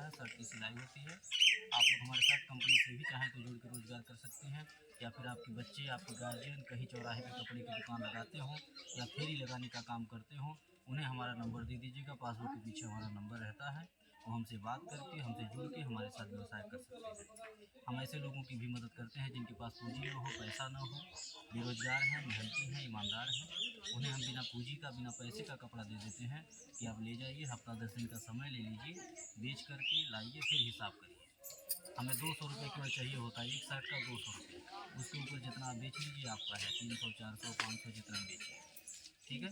है, शर्ट की सिलाई होती है। आप लोग हमारे साथ कंपनी से भी चाहें तो जुड़ के रोजगार कर सकते हैं, या फिर आपके बच्चे, आपके गार्जियन कहीं चौराहे पे कपड़े की दुकान लगाते हों या फेरी लगाने का काम करते हों, उन्हें हमारा नंबर दे दीजिएगा। पासबुक के पीछे हमारा नंबर रहता है, वो हमसे बात करके, हमसे जुड़ के हमारे साथ व्यवसाय कर सकते हैं। हम ऐसे लोगों की भी मदद करते हैं जिनके पास पूंजी न हो, पैसा न हो, बेरोजगार हैं, मेहनती हैं, ईमानदार हैं। उन्हें हम बिना पूंजी का, बिना पैसे का कपड़ा दे देते हैं कि आप ले जाइए, हफ्ता 10 दिन का समय ले लीजिए, बेच करके लाइए, फिर हिसाब करिए। हमें 200 रुपये केवल चाहिए होता है, एक शर्ट का 200 रुपये। उसके ऊपर जितना आप बेच लीजिए आपका है, 300, 400, 500 जितना बेचिए, ठीक है।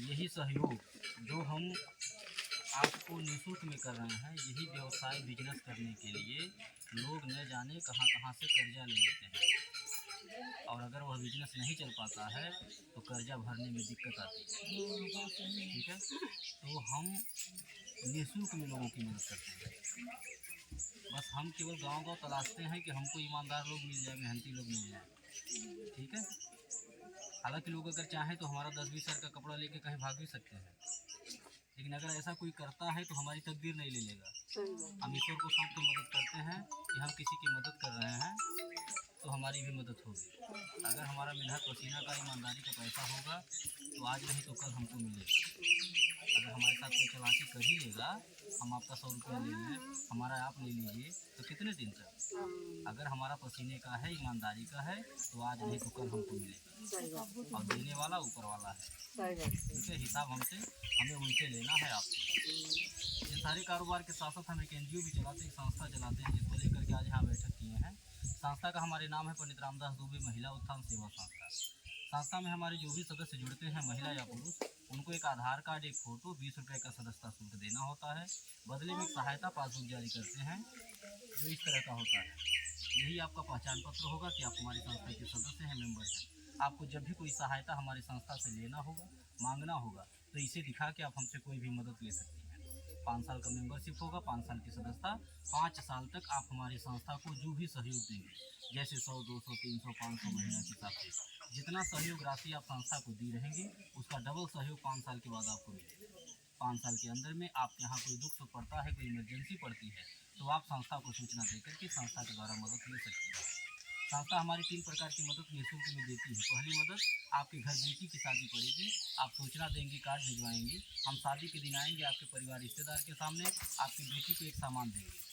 यही सहयोग जो हम आपको निःशुल्क में कर रहे हैं, यही व्यवसाय बिजनेस करने के लिए लोग न जाने कहाँ कहाँ से कर्जा ले लेते हैं, और अगर वह बिजनेस नहीं चल पाता है तो कर्जा भरने में दिक्कत आती है, ठीक है। तो हम निःशुल्क में लोगों की मदद करते हैं। बस हम केवल गांव-गांव तलाशते हैं कि हमको ईमानदार लोग मिल जाए, मेहनती लोग मिल जाए, ठीक है। हालांकि लोग अगर चाहें तो हमारा 10-20 हज़ार का कपड़ा लेके कहीं भाग भी सकते हैं, लेकिन अगर ऐसा कोई करता है तो हमारी तकदीर नहीं ले लेगा। हम ईश्वर को सौंप के मदद करते हैं कि हम किसी की मदद कर रहे हैं तो हमारी भी मदद होगी। अगर हमारा मेहनत पसीना का, ईमानदारी का पैसा होगा तो आज नहीं तो कल हमको मिलेगा। अगर हमारे साथ कोई चालाकी कर ही लेगा, हम आपका 100 रुपया ले लें, हमारा आप ले लीजिए, तो कितने दिन तक? अगर हमारा पसीने का है, ईमानदारी का है, तो आज नहीं तो कल हमको मिलेगा। और देने वाला ऊपर वाला है, ठीक है। हिसाब हमें उनसे लेना है आपसे। ये सारे कारोबार के साथ साथ हम एक NGO भी चलाते हैं, एक संस्था चलाते हैं, जिसको लेकर के आज यहाँ बैठक किए हैं। संस्था का हमारे नाम है पंडित रामदास दुबे महिला उत्थान सेवा संस्था। संस्था में हमारे जो भी सदस्य जुड़ते हैं, महिला या पुरुष, उनको एक आधार कार्ड, एक फ़ोटो, 20 रुपये का सदस्यता शुल्क देना होता है। बदले में एक सहायता पासबुक जारी करते हैं जो इस तरह का होता है। यही आपका पहचान पत्र होगा कि आप हमारी संस्था के सदस्य हैं, मेंबर हैं। आपको जब भी कोई सहायता हमारी संस्था से लेना होगा, मांगना होगा, तो इसे दिखा के आप हमसे कोई भी मदद ले सकते हैं। 5 साल का मेंबरशिप होगा, 5 साल की सदस्यता। 5 साल तक आप हमारी संस्था को जो भी सहयोग देंगे, जैसे 100, 200, 300, 500 महीना के हिसाब से जितना सहयोग राशि आप संस्था को दी रहेंगे, उसका डबल सहयोग 5 साल के बाद आपको मिलेगा। 5 साल के अंदर में आपके यहाँ कोई दुख सुख पड़ता है, कोई इमरजेंसी पड़ती है, तो आप संस्था को सूचना देकर के संस्था के द्वारा मदद ले सकते हैं। संस्था हमारी 3 प्रकार की मदद निःशुल्क में देती है। पहली मदद, आपके घर बेटी की शादी पड़ेगी, आप सूचना देंगे, कार्ड भिजवाएंगे, हम शादी के दिन आएंगे आपके परिवार रिश्तेदार के सामने, आपकी बेटी को एक सामान देंगे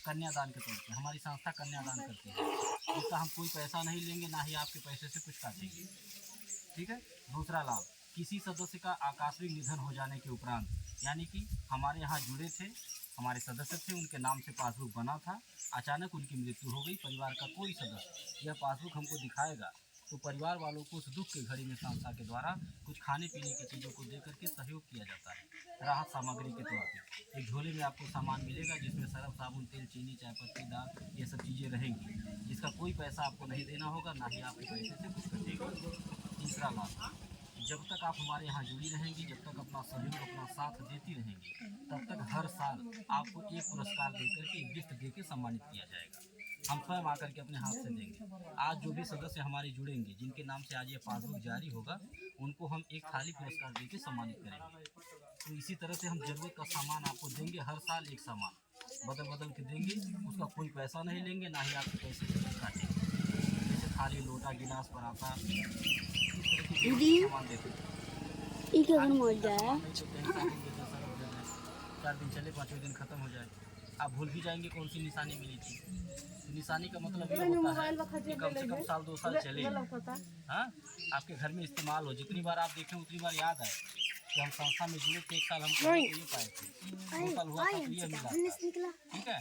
कन्यादान के तौर पे। हमारी संस्था कन्यादान करती है, जिसका हम कोई पैसा नहीं लेंगे, ना ही आपके पैसे से कुछ काटेंगे, ठीक है। दूसरा लाभ, किसी सदस्य का आकस्मिक निधन हो जाने के उपरांत, यानी कि हमारे यहाँ जुड़े थे, हमारे सदस्य थे, उनके नाम से पासबुक बना था, अचानक उनकी मृत्यु हो गई, परिवार का कोई सदस्य यह पासबुक हमको दिखाएगा तो परिवार वालों को उस दुख की घड़ी में संस्था के द्वारा कुछ खाने पीने की चीज़ों को दे करके सहयोग किया जाता है, राहत सामग्री के तौर पे। एक झोले में आपको सामान मिलेगा जिसमें सरफ, साबुन, तेल, चीनी, चाय पत्ती, दाल, ये सब चीज़ें रहेंगी, जिसका कोई पैसा आपको नहीं देना होगा, ना ही आपके पैसे से कुछ कटेगा। तीसरा लाभ, जब तक आप हमारे यहाँ जुड़ी रहेंगी, जब तक अपना सहयोग, अपना साथ देती रहेंगी, तब तक हर साल आपको एक पुरस्कार देकर के, एक गिफ्ट देकर सम्मानित किया जाएगा। हम स्वयं आकर के अपने हाथ से देंगे। आज जो भी सदस्य हमारे जुड़ेंगे, जिनके नाम से आज ये पासबुक जारी होगा, उनको हम एक थाली पुरस्कार देकर सम्मानित करेंगे। तो इसी तरह से हम जरूरत का सामान आपको देंगे, हर साल एक सामान बदल बदल के देंगे, उसका कोई पैसा नहीं लेंगे, ना ही आपके पैसे से कुछ काटेंगे। जैसे थाली, लोटा, गिलास, पराठा, सामान देते हैं। 4 दिन चले, 5वें दिन खत्म हो जाए, आप भूल भी जाएंगे कौन सी निशानी मिली थी। तो निशानी का मतलब ये होता है कि कम से कम साल 2 साल चले, हाँ, आपके घर में इस्तेमाल हो। जितनी बार आप देखें उतनी बार याद आए कि हम संस्था में जुड़े थे, 1 साल हम ये पाए थे, 2 साल हुआ था तो ये मिला था, ठीक है।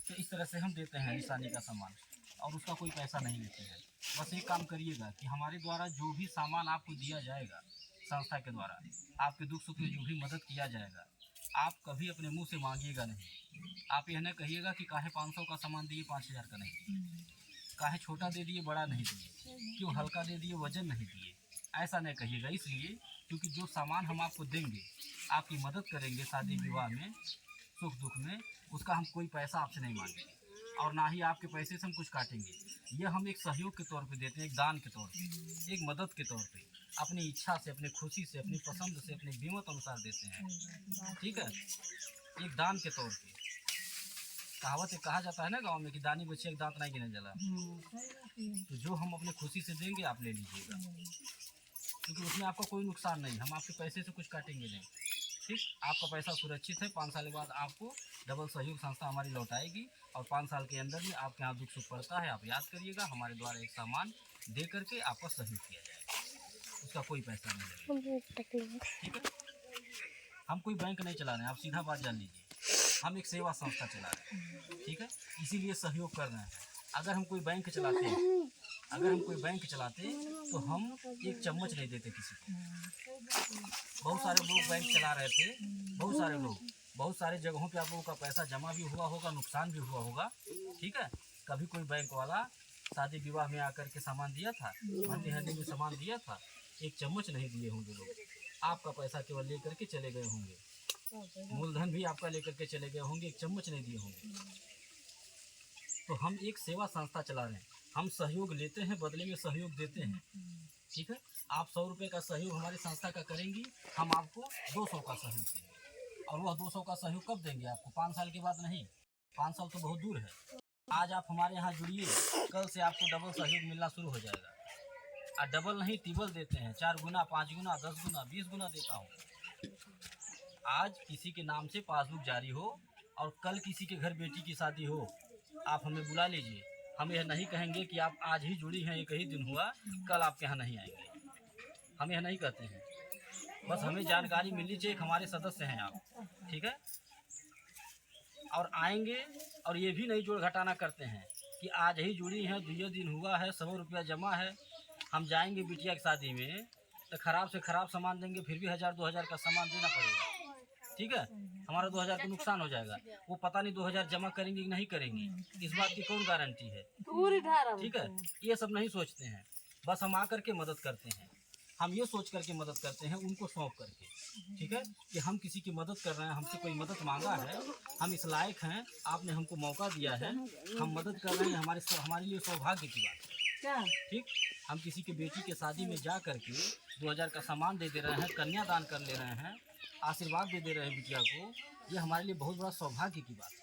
तो इस तरह से हम देते हैं निशानी का सामान, और उसका कोई पैसा नहीं लेते हैं। बस एक काम करिएगा कि हमारे द्वारा जो भी सामान आपको दिया जाएगा, संस्था के द्वारा आपके दुख सुख में जो भी मदद किया जाएगा, आप कभी अपने मुंह से मांगिएगा नहीं। आप यह न कहिएगा कि काहे 500 का सामान दिए, 5000 का नहीं दिए, काहे छोटा दे दिए, बड़ा नहीं दिए, क्यों हल्का दे दिए, वजन नहीं दिए, ऐसा नहीं कहिएगा। इसलिए क्योंकि जो सामान हम आपको देंगे, आपकी मदद करेंगे शादी विवाह में, सुख दुख में, उसका हम कोई पैसा आपसे नहीं मांगेंगे, और ना ही आपके पैसे से हम कुछ काटेंगे। यह हम एक सहयोग के तौर पे देते हैं, एक दान के तौर पे, एक मदद के तौर पे, अपनी इच्छा से, अपनी खुशी से, अपनी पसंद से, अपनी कीमत अनुसार देते हैं, ठीक है। एक दान के तौर पे। कहावत है, कहा जाता है ना गांव में कि दानी बच्चे एक दांत नहीं गिने जला। तो जो हम अपने खुशी से देंगे आप ले लीजिएगा, क्योंकि उसमें आपका कोई नुकसान नहीं, हम आपके पैसे से कुछ काटेंगे नहीं। ठीक, आपका पैसा सुरक्षित है। 5 साल के बाद आपको डबल सहयोग संस्था हमारी लौटाएगी और 5 साल के अंदर में आपके यहाँ दुख सुख पड़ता है, आप याद करिएगा, हमारे द्वारा एक सामान दे करके आपका सहयोग किया जाएगा, उसका कोई पैसा नहीं लगेगा। ठीक है, हम कोई बैंक नहीं चला रहे हैं, आप सीधा बात जान लीजिए, हम एक सेवा संस्था चला रहे हैं। ठीक है, इसीलिए सहयोग कर रहे हैं। अगर हम कोई बैंक चलाते तो हम एक चम्मच नहीं देते किसी को। बहुत सारे लोग बैंक चला रहे थे, बहुत सारे जगहों पे आप लोगों का पैसा जमा भी हुआ होगा, नुकसान भी हुआ होगा। ठीक है, कभी कोई बैंक वाला शादी विवाह में आकर के सामान दिया था, हंडी हंडी में सामान दिया था, एक चम्मच नहीं दिए होंगे लोग। आपका पैसा केवल लेकर के चले गए होंगे, मूलधन भी आपका लेकर के चले गए होंगे, एक चम्मच नहीं दिए होंगे। तो हम एक सेवा संस्था चला रहे हैं, हम सहयोग लेते हैं, बदले में सहयोग देते हैं। ठीक है, आप 100 रुपये का सहयोग हमारी संस्था का करेंगी, हम आपको 200 का सहयोग देंगे। और वह 200 का सहयोग कब देंगे आपको? 5 साल के बाद नहीं, 5 साल तो बहुत दूर है। आज आप हमारे यहाँ जुड़िए, कल से आपको डबल सहयोग मिलना शुरू हो जाएगा। और डबल नहीं, ट्रिपल देते हैं, 4 गुना, 5 गुना, 10 गुना, 20 गुना देता हूँ। आज किसी के नाम से पासबुक जारी हो और कल किसी के घर बेटी की शादी हो, आप हमें बुला लीजिए। हम यह नहीं कहेंगे कि आप आज ही जुड़ी हैं, एक ही दिन हुआ, कल आपके यहाँ नहीं आएंगे, हम यह नहीं कहते हैं। बस हमें जानकारी मिलनी चाहिए कि हमारे सदस्य हैं आप। ठीक है, और आएंगे, और ये भी नहीं जोड़ घटाना करते हैं कि आज ही जुड़ी हैं, 2 दिन हुआ है, 100 रुपया जमा है, हम जाएंगे बिटिया की शादी में तो ख़राब से ख़राब सामान देंगे, फिर भी 1000-2000 का सामान देना पड़ेगा। ठीक है, हमारा 2000 का नुकसान हो जाएगा। वो पता नहीं 2000 जमा करेंगी कि नहीं करेंगी, इस बात की कौन गारंटी है? ठीक है, ये सब नहीं सोचते हैं, बस हम आकर के मदद करते हैं। हम ये सोच करके मदद करते हैं, उनको सौंप करके। ठीक है, कि हम किसी की मदद कर रहे हैं, हमसे कोई मदद मांगा है, हम इस लायक हैं, आपने हमको मौका दिया है, हम मदद कर रहे हैं, हमारे लिए सौभाग्य की बात है। ठीक, हम किसी की बेटी के शादी में जा करके 2000 का सामान दे रहे हैं, कन्यादान कर ले रहे हैं, आशीर्वाद दे रहे हैं बिटिया को, ये हमारे लिए बहुत बड़ा सौभाग्य की बात है।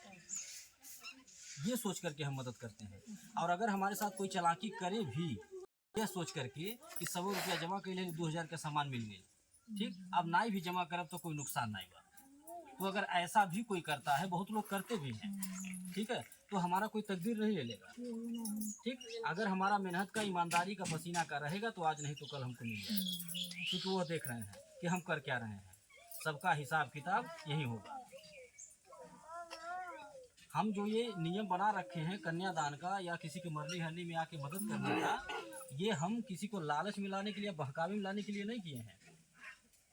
ये सोच करके हम मदद करते हैं। और अगर हमारे साथ कोई चालाकी करे भी, ये सोच करके कि 100 रुपया जमा कर ले, 2000 का सामान मिल गए, ठीक, अब ना भी जमा करब तो कोई नुकसान नहीं हुआ। तो अगर ऐसा भी कोई करता है, बहुत लोग करते भी हैं, ठीक है, तो हमारा कोई तकदीर नहीं ले लेगा। ठीक, अगर हमारा मेहनत का, ईमानदारी का, पसीना का रहेगा तो आज नहीं तो कल हमको मिल जाएगा, क्योंकि वो देख रहे हैं कि हम कर क्या रहे हैं। सबका हिसाब किताब यही होगा। हम जो ये नियम बना रखे हैं कन्यादान का या किसी के मरली हरली में आके मदद करने का, ये हम किसी को लालच में लाने के लिए, बहकावे में लाने के लिए नहीं किए हैं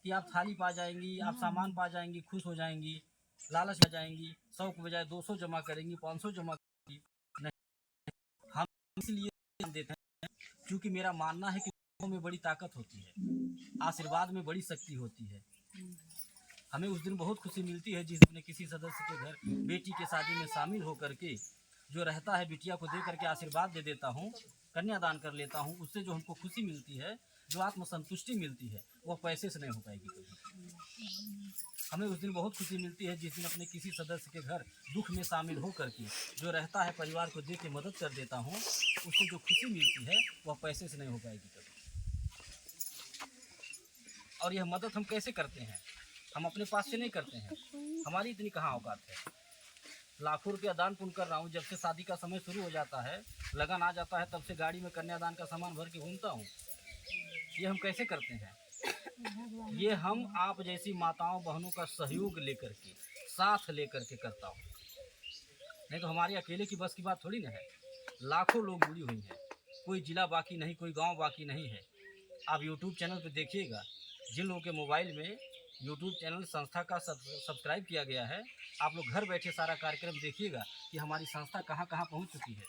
कि आप थाली पा जाएंगी, आप सामान पा जाएंगी, खुश हो जाएंगी, लालच आ जाएंगी, 100 के बजाय 200 जमा करेंगी, 500 जमा करेंगी। नहीं, हम इसलिए देते हैं क्योंकि मेरा मानना है कि में बड़ी ताकत होती है, आशीर्वाद में बड़ी शक्ति होती है। हमें उस दिन बहुत खुशी मिलती है जिस दिन किसी सदस्य के घर बेटी के शादी में शामिल होकर के जो रहता है, बिटिया को दे करके आशीर्वाद दे देता हूँ, कन्यादान कर लेता हूँ, उससे जो हमको खुशी मिलती है, जो आत्मसंतुष्टि मिलती है, वो पैसे से नहीं हो पाएगी कभी। हमें उस दिन बहुत खुशी मिलती है जिस दिन अपने किसी सदस्य के घर दुख में शामिल हो करके जो रहता है, परिवार को दे के मदद कर देता हूँ, उसको जो खुशी मिलती है वह पैसे से नहीं हो पाएगी कभी। और यह मदद हम कैसे करते हैं? हम अपने पास से नहीं करते हैं, हमारी इतनी कहाँ औकात है। लाखों रुपया दान पुण्य कर रहा हूँ, जब से शादी का समय शुरू हो जाता है, लगन आ जाता है, तब से गाड़ी में कन्यादान का सामान भर के घूमता हूँ। ये हम कैसे करते हैं? ये हम आप जैसी माताओं बहनों का सहयोग लेकर के, साथ लेकर के करता हूँ। नहीं तो हमारी अकेले की बस की बात थोड़ी ना है। लाखों लोग जुड़ी हुई हैं, कोई जिला बाकी नहीं, कोई गाँव बाकी नहीं है। आप यूट्यूब चैनल पर देखिएगा, जिन लोगों के मोबाइल में यूट्यूब चैनल संस्था का सब्सक्राइब किया गया है, आप लोग घर बैठे सारा कार्यक्रम देखिएगा कि हमारी संस्था कहाँ कहाँ पहुँच चुकी है,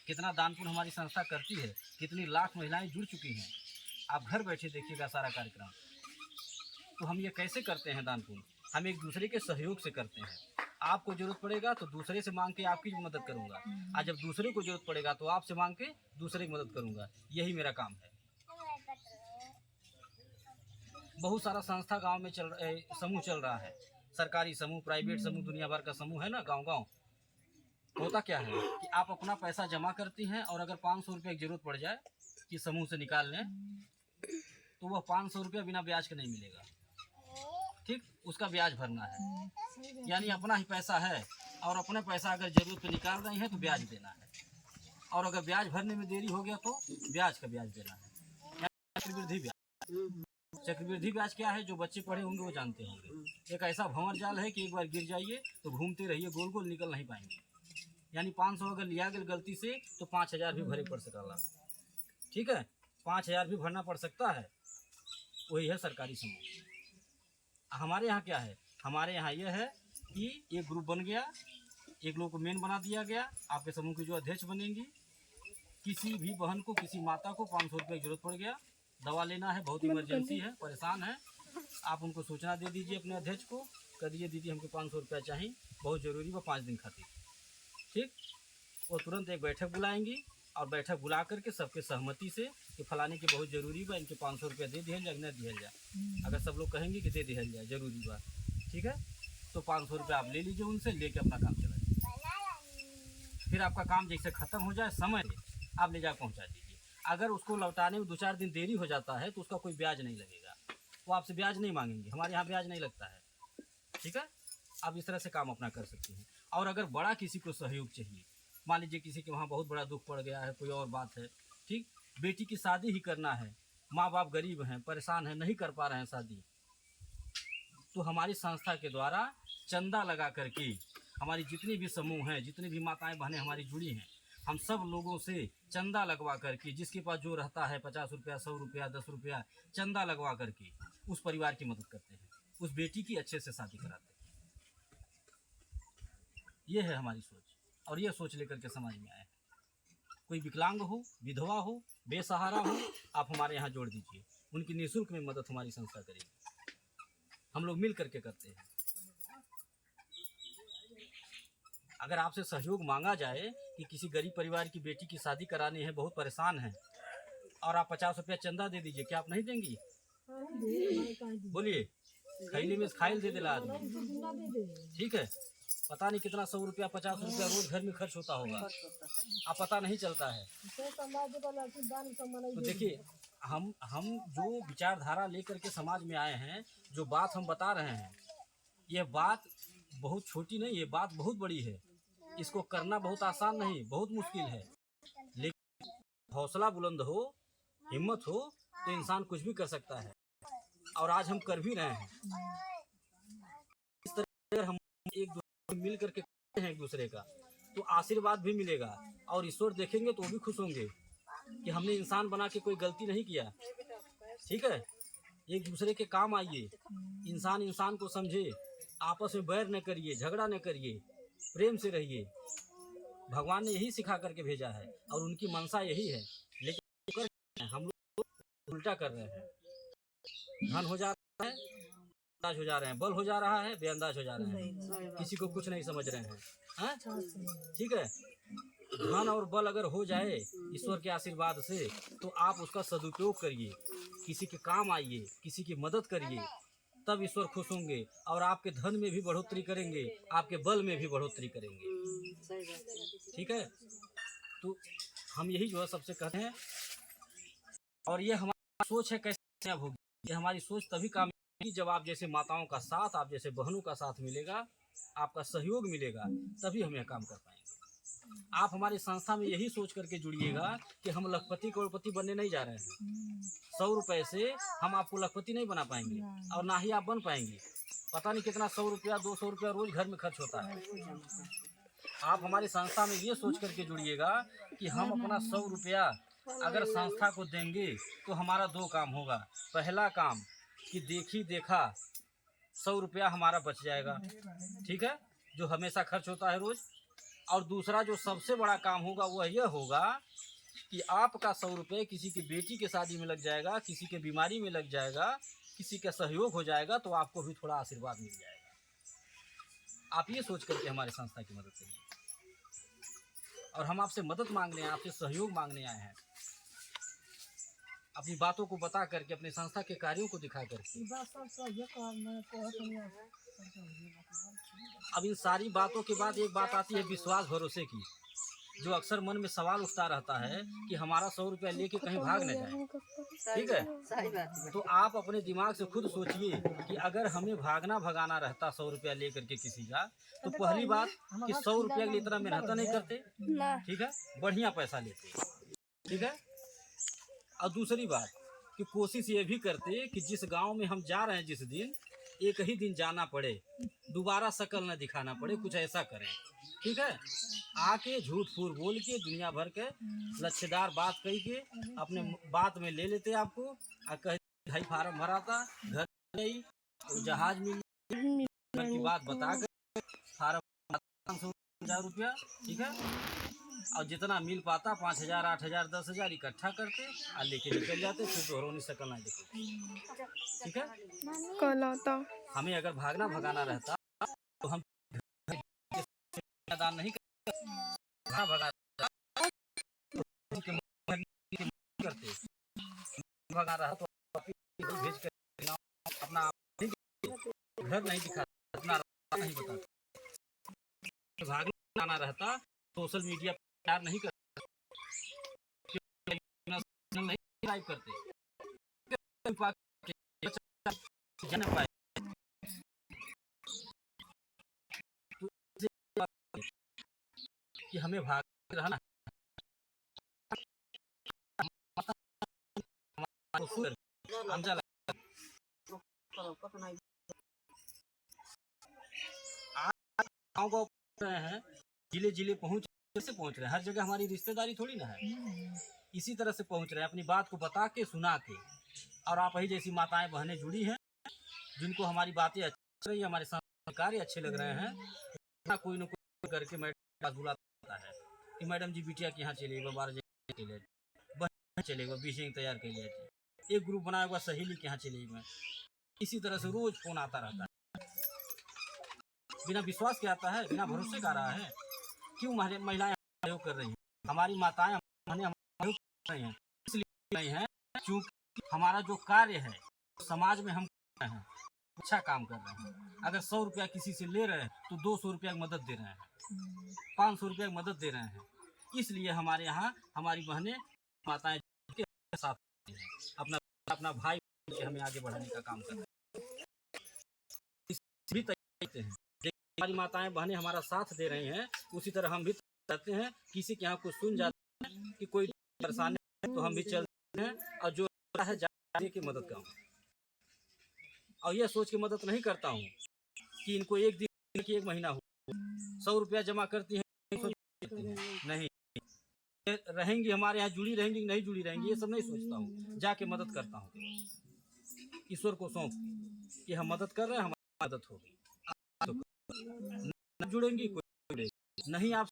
कितना दान पुण्य हमारी संस्था करती है, कितनी लाख महिलाएं जुड़ चुकी हैं। आप घर बैठे देखिएगा सारा कार्यक्रम। तो हम ये कैसे करते हैं दान पुण्य? हम एक दूसरे के सहयोग से करते हैं। आपको जरूरत पड़ेगा तो दूसरे से मांग के आपकी मदद करूँगा, और जब दूसरे को जरूरत पड़ेगा तो आपसे मांग के दूसरे की मदद करूँगा। यही मेरा काम है। बहुत सारा संस्था गांव में समूह चल रहा है, सरकारी समूह, प्राइवेट समूह, दुनिया भर का समूह है ना गांव-गांव। होता क्या है कि आप अपना पैसा जमा करती हैं और अगर 500 रुपये की जरूरत पड़ जाए कि समूह से निकाल लें, तो वह 500 रुपया बिना ब्याज के नहीं मिलेगा। ठीक, उसका ब्याज भरना है। यानी अपना ही पैसा है और अपने पैसा अगर जरूरत पे निकाल रहे हैं तो ब्याज देना है, और अगर ब्याज भरने में देरी हो गया तो ब्याज का ब्याज देना है। चक्रवृद्धि ब्याज। चक्रवृद्धि ब्याज क्या है, जो बच्चे पढ़े होंगे वो जानते होंगे। एक ऐसा भंवर जाल है कि एक बार गिर जाइए तो घूमते रहिए, गोल गोल निकल नहीं पाएंगे। यानी 500 अगर लिया गया गलती से तो 5000 भी भरे पड़ सकता। ठीक है, 5000 भी भरना पड़ सकता है। वही है सरकारी समूह। हमारे यहाँ क्या है, हमारे यहाँ यह है कि एक ग्रुप बन गया, एक लोग को मेन बना दिया गया, आपके समूह की जो अध्यक्ष बनेंगी। किसी भी बहन को, किसी माता को 500 रुपये की जरूरत पड़ गया, दवा लेना है, बहुत इमरजेंसी है, परेशान है, आप उनको सूचना दे दीजिए अपने अध्यक्ष को, कह दीजिए दीदी हमको 500 रुपया चाहिए, बहुत ज़रूरी वो 5 दिन खातिर। ठीक, वो तुरंत एक बैठक बुलाएंगी और बैठक बुला करके सबके सहमति से कि फलाने की बहुत ज़रूरी बा, इनके 500 रुपया दे दिया जाए, न दिया जाए। अगर सब लोग कहेंगे कि दे दिया जाए, ज़रूरी बा, ठीक है, तो 500 रुपया आप ले लीजिए उनसे, लेके अपना काम चलाइए। फिर आपका काम जैसे ख़त्म हो जाए समय आप ले जा पहुँचा दीजिए। अगर उसको लौटाने में 2-4 दिन देरी हो जाता है तो उसका कोई ब्याज नहीं लगेगा, वो आपसे ब्याज नहीं मांगेंगे, हमारे यहाँ ब्याज नहीं लगता है। ठीक है, आप इस तरह से काम अपना कर सकते हैं। और अगर बड़ा किसी को सहयोग चाहिए, मान लीजिए किसी के वहाँ बहुत बड़ा दुख पड़ गया है, कोई और बात है, ठीक, बेटी की शादी ही करना है, माँ बाप गरीब हैं, परेशान हैं, नहीं कर पा रहे हैं शादी, तो हमारी संस्था के द्वारा चंदा लगा करके हमारी जितनी भी समूह हैं, जितनी भी माताएं बहनें हमारी जुड़ी हैं, हम सब लोगों से चंदा लगवा करके, जिसके पास जो रहता है 50 रुपया, 100 रुपया, 10 रुपया, चंदा लगवा करके उस परिवार की मदद करते हैं, उस बेटी की अच्छे से शादी कराते हैं। ये है हमारी सोच, और ये सोच लेकर के समाज में आए हैं। कोई विकलांग हो, विधवा हो, बेसहारा हो, आप हमारे यहाँ जोड़ दीजिए, उनकी निःशुल्क में मदद हमारी संस्था करेगी। हम लोग मिल करके करते हैं। अगर आपसे सहयोग मांगा जाए कि किसी गरीब परिवार की बेटी की शादी करानी है, बहुत परेशान है, और आप 50 रुपया चंदा दे दीजिए, क्या आप नहीं देंगी? बोलिए, खैली में खाइल दे देला आदमी। ठीक है, पता नहीं कितना 100 रुपया, 50 रुपया रोज घर में खर्च होता होगा, आप पता नहीं चलता है। तो देखिए, हम जो विचारधारा लेकर के समाज में आए हैं, जो बात हम बता रहे हैं, ये बात बहुत छोटी नहीं, ये बात बहुत बड़ी है। इसको करना बहुत आसान नहीं, बहुत मुश्किल है, लेकिन हौसला बुलंद हो, हिम्मत हो, तो इंसान कुछ भी कर सकता है, और आज हम कर भी रहे हैं। इस तरह हम एक दूसरे मिल करके करते हैं एक दूसरे का, तो आशीर्वाद भी मिलेगा, और ईश्वर देखेंगे तो वो भी खुश होंगे कि हमने इंसान बना के कोई गलती नहीं किया। ठीक है, एक दूसरे के काम आइए, इंसान इंसान को समझे, आपस में बैर न करिए, झगड़ा न करिए, प्रेम से रहिए। भगवान ने यही सिखा करके भेजा है और उनकी मनसा यही है, लेकिन हम लोग उल्टा कर रहे हैं। धन हो जा रहा है, बेअंदाज हो जा रहे हैं, बल हो जा रहा है, बेअंदाज हो जा रहे हैं, किसी को कुछ नहीं समझ रहे हैं। ठीक है, धन और बल अगर हो जाए ईश्वर के आशीर्वाद से, तो आप उसका सदुपयोग करिए, किसी के काम आइए, किसी की मदद करिए, तब ईश्वर खुश होंगे और आपके धन में भी बढ़ोतरी करेंगे, आपके बल में भी बढ़ोतरी करेंगे। ठीक है, तो हम यही जो है सबसे कहते हैं, और ये हमारी सोच है, कैसे होगी ये हमारी सोच तभी काम आएगी जब आप जैसे माताओं का साथ, आप जैसे बहनों का साथ मिलेगा, आपका सहयोग मिलेगा, तभी हम यह काम कर पाएंगे। आप हमारी संस्था में यही सोच करके जुड़िएगा कि हम लखपति करोड़पति बनने नहीं जा रहे हैं। 100 रुपए से हम आपको लखपति नहीं बना पाएंगे, और ना ही आप बन पाएंगे। पता नहीं कितना 100 रुपया, 200 रुपया रोज घर में खर्च होता है। आप हमारी संस्था में ये सोच करके जुड़िएगा कि हम अपना 100 रुपया अगर संस्था को देंगे तो हमारा 2 काम होगा। पहला काम कि देखी देखा 100 रुपया हमारा बच जाएगा, ठीक है, जो हमेशा खर्च होता है रोज। और दूसरा जो सबसे बड़ा काम होगा वह यह होगा कि आपका 100 रुपये किसी की बेटी के शादी में लग जाएगा, किसी के बीमारी में लग जाएगा, किसी का सहयोग हो जाएगा, तो आपको भी थोड़ा आशीर्वाद मिल जाएगा। आप ये सोच करके हमारे संस्था की मदद करिए, और हम आपसे मदद मांगने हैं, आपसे सहयोग मांगने आए हैं। अपनी बातों को बता करके, अपने संस्था के कार्यों को दिखा करके। अब इन सारी बातों के बाद एक बात आती है विश्वास भरोसे की, जो अक्सर मन में सवाल उठता रहता है कि हमारा 100 रुपया लेके कहीं भाग न जाए। ठीक है, तो आप अपने दिमाग से खुद सोचिए कि अगर हमें भागना भगाना रहता 100 रुपया ले करके किसी का, तो पहली बात कि 100 रुपया के लिए इतना मेहनत नहीं करते। ठीक है, बढ़िया पैसा लेते। ठीक है, और दूसरी बात कि कोशिश ये भी करते कि जिस गांव में हम जा रहे हैं, जिस दिन एक ही दिन जाना पड़े, दोबारा शकल न दिखाना पड़े, कुछ ऐसा करें। ठीक है, आके झूठ फूट बोल के दुनिया भर के लच्छेदार बात कही के अपने बात में ले लेते आपको, और कह भाई फार्म भराता, घर गई, जहाज मिल की बात बता कर फार्म 5,000 रुपया। ठीक है, और जितना मिल पाता 5,000, 8,000, 10,000 इकट्ठा करते और लेके निकल जाते, फिर दोहरों शकल ना देखते। ठीक है, हमें अगर भागना भगाना रहता तो हम दान नहीं करते, भगा रहा तो भेज कर अपना घर नहीं दिखाता, अपना नहीं बताता। भागना आना रहता सोशल मीडिया पर नहीं करते, नहीं लाइव करते जन पाए। कि हमें भाग रहना गाँव रहे हैं, जिले जिले पहुँच रहे हैं, हर जगह हमारी रिश्तेदारी थोड़ी ना है, इसी तरह से पहुँच रहे हैं, अपनी बात को बता के सुना के। और आप ही जैसी माताएं बहनें जुड़ी हैं, जिनको हमारी बातें अच्छी रही, हमारे कार्य अच्छे लग रहे हैं, कोई न कोई करके मैडम बुलाता है कि मैडम जी बिटिया के यहाँ चलिएगा, 12 चलेगा, बीजिंग तैयार कर लिया, एक ग्रुप बनाया हुआ सहेली के यहाँ चलेगा। इसी तरह से रोज फोन आता रहता है, बिना विश्वास के आता है, बिना भरोसे का रहा है। क्यों महिलाएं सहयोग कर रही हैं, हमारी माताएं हमें सहयोग कर रही हैं, इसलिए नहीं है क्योंकि हमारा जो कार्य है समाज में हम कर रहे हैं, अच्छा काम कर रहे हैं। अगर 100 रुपया किसी से ले रहे हैं तो 200 रुपया की मदद दे रहे हैं, 500 रुपया की मदद दे रहे हैं। इसलिए हमारे यहाँ हमारी बहनें माताएं के साथ अपना अपना भाई के हमें आगे बढ़ाने का काम कर रहे हैं। हमारी माताएं बहनें हमारा साथ दे रही हैं, उसी तरह हम भी चाहते हैं। किसी के यहाँ कुछ सुन जाते हैं कि कोई परेशानी है तो हम भी चलते हैं और जो है जाने की मदद करूँ, और यह सोच के मदद नहीं करता हूँ कि इनको एक दिन की 1 महीना हो 100 रुपया जमा करती है, नहीं रहेंगी हमारे यहाँ, जुड़ी रहेंगी नहीं जुड़ी रहेंगी, ये सब नहीं सोचता हूँ, जाके मदद करता हूँ, ईश्वर को सौंप कि हम मदद कर रहे हैं, हमारी मदद होगी। न जुड़ेंगी कोई नहीं, आप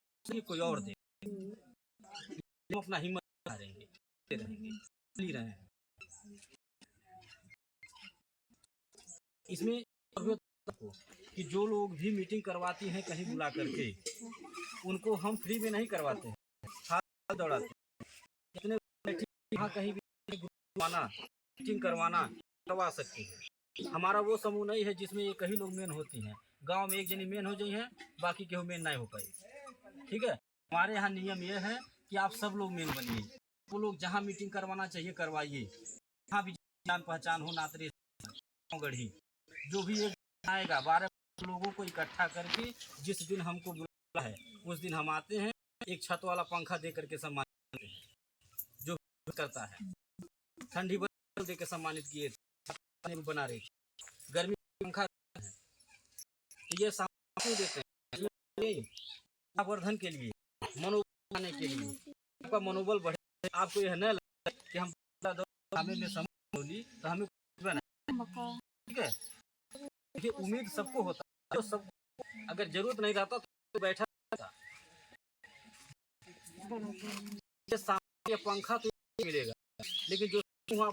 कोई और दे, हम अपना हिम्मत रहेंगे, रहे हैं। इसमें कि जो लोग भी मीटिंग करवाती हैं कहीं बुला करके, उनको हम फ्री में नहीं करवाते हैं, हाथ दौड़ाते हैं। इतने यहाँ कहीं भी मीटिंग करवाना करवा सकते हैं। हमारा वो समूह नहीं है जिसमें एक ही लोग मेन होती हैं, गांव में एक जनी मेन हो गई हैं, बाकी केहू मेन नहीं हो पाए। ठीक है, हमारे यहाँ नियम ये है कि आप सब लोग मेन बनिए, वो लोग जहाँ मीटिंग करवाना चाहिए करवाइए, जहाँ भी जान पहचान हो, नातरे गढ़ी जो भी एक आएगा 12 लोगों को इकट्ठा करके जिस दिन हमको बुलाया है उस दिन हम आते हैं, एक छत वाला पंखा दे करके सम्मानित करते हैं, जो करता है ठंडी बल दे के सम्मानित किए बना रही, गर्मी पंखा ये सामान देते हैं वर्धन के लिए, मनोबल बनाने के लिए, आपका मनोबल बढ़े। आपको यह न लगे कि हम में समझ तो हमें ठीक है, देखिए उम्मीद सबको होता है, तो सब अगर जरूरत नहीं रहता तो बैठा रहता, ये पंखा तो मिलेगा, लेकिन जो वहाँ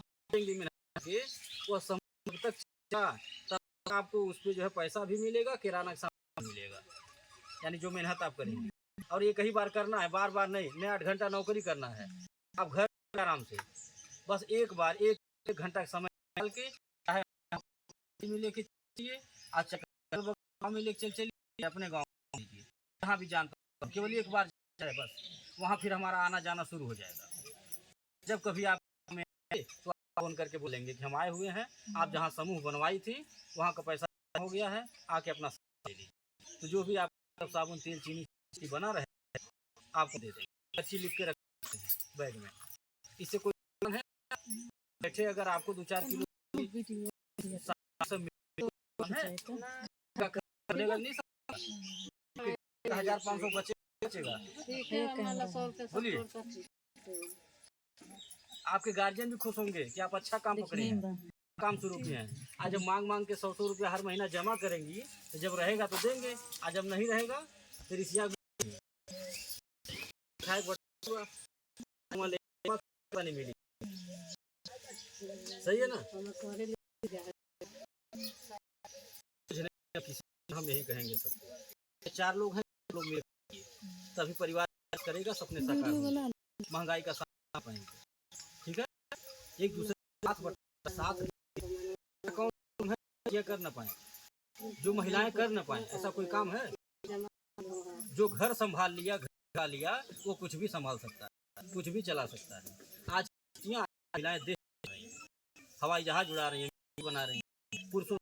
वो समय तक तब आपको उस पर जो है पैसा भी मिलेगा, किराना का सामान मिलेगा, यानी जो मेहनत आप करेंगे। और ये कई बार करना है, बार बार नहीं, मैं 8 घंटा नौकरी करना है, आप घर आराम से बस एक बार एक घंटा का समय निकाल के चाहे में लेके चलिए, आज गाँव में लेके चलिए, अपने गाँव लीजिए, जहाँ भी जान पाए, केवल एक बार जाए बस, वहाँ फिर हमारा आना जाना शुरू हो जाएगा। जब कभी आप में आए तो आप फोन करके बोलेंगे कि हम आए हुए हैं, आप जहाँ समूह बनवाई थी वहाँ का पैसा हो गया है, आके अपना ले लीजिए। तो जो भी आप साबुन तेल चीनी बना रहे हैं आपको दे देंगे, अच्छी लिख के रखते हैं बैग में। इससे कोई प्रॉब्लम है? बैठे अगर आपको 2-4 किलो नहीं 1500 बचेगा। बोलिए, आपके गार्जियन भी खुश होंगे कि आप अच्छा काम पकड़े हैं, काम शुरू किए हैं। आज जब मांग के 100 रुपया हर महीना जमा करेंगी तो जब रहेगा तो देंगे, आज जब नहीं रहेगा फिर इसिया नहीं मिली। सही है ना? हम यही कहेंगे सबको, 4 लोग हैं, लोग मिल तभी परिवार करेगा, सपने साकार होंगे, महंगाई का सामना पाएंगे। ठीक है, एक दूसरे के साथ कौन है ये कर ना पाए, जो महिलाएं कर ना पाए, ऐसा कोई काम है? जो घर संभाल लिया, घर लिया, वो कुछ भी संभाल सकता है, कुछ भी चला सकता है। आज महिलाएं देश हवाई जहाज उड़ा रही हैं, बना रही हैं, पुरुषों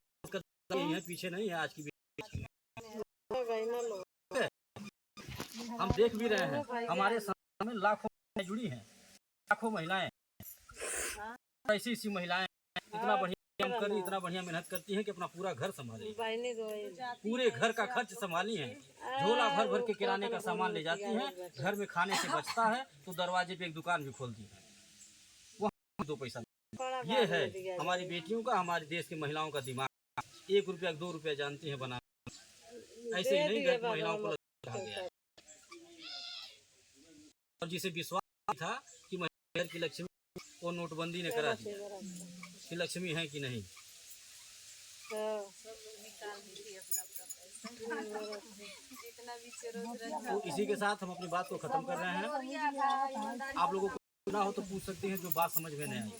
है पीछे नहीं है। आज की हम देख भी रहे हैं, हमारे समाज में लाखों जुड़ी हैं, लाखों महिलाएं, ऐसी महिलाएं इतना बढ़िया काम कर रही, इतना बढ़िया मेहनत करती हैं कि अपना पूरा घर संभाली, पूरे घर का खर्च संभाली है, झोला भर भर के किराने का सामान ले जाती हैं, घर में खाने से बचता है तो दरवाजे पे एक दुकान भी खोलती है, वहाँ 2 पैसा। ये है हमारी बेटियों का, हमारे देश की महिलाओं का दिमाग। 1 रुपया 2 रुपया जानती है बनाना, ऐसे ही नहीं घर की महिलाओं को रखा गया। और जिसे विश्वास था कि घर की लक्ष्मी, वो नोटबंदी ने करा दिया कि लक्ष्मी है कि नहीं। तो इसी के साथ हम अपनी बात को खत्म कर रहे हैं। आप लोगों को ना हो तो पूछ सकते हैं, जो बात समझ में नहीं आई।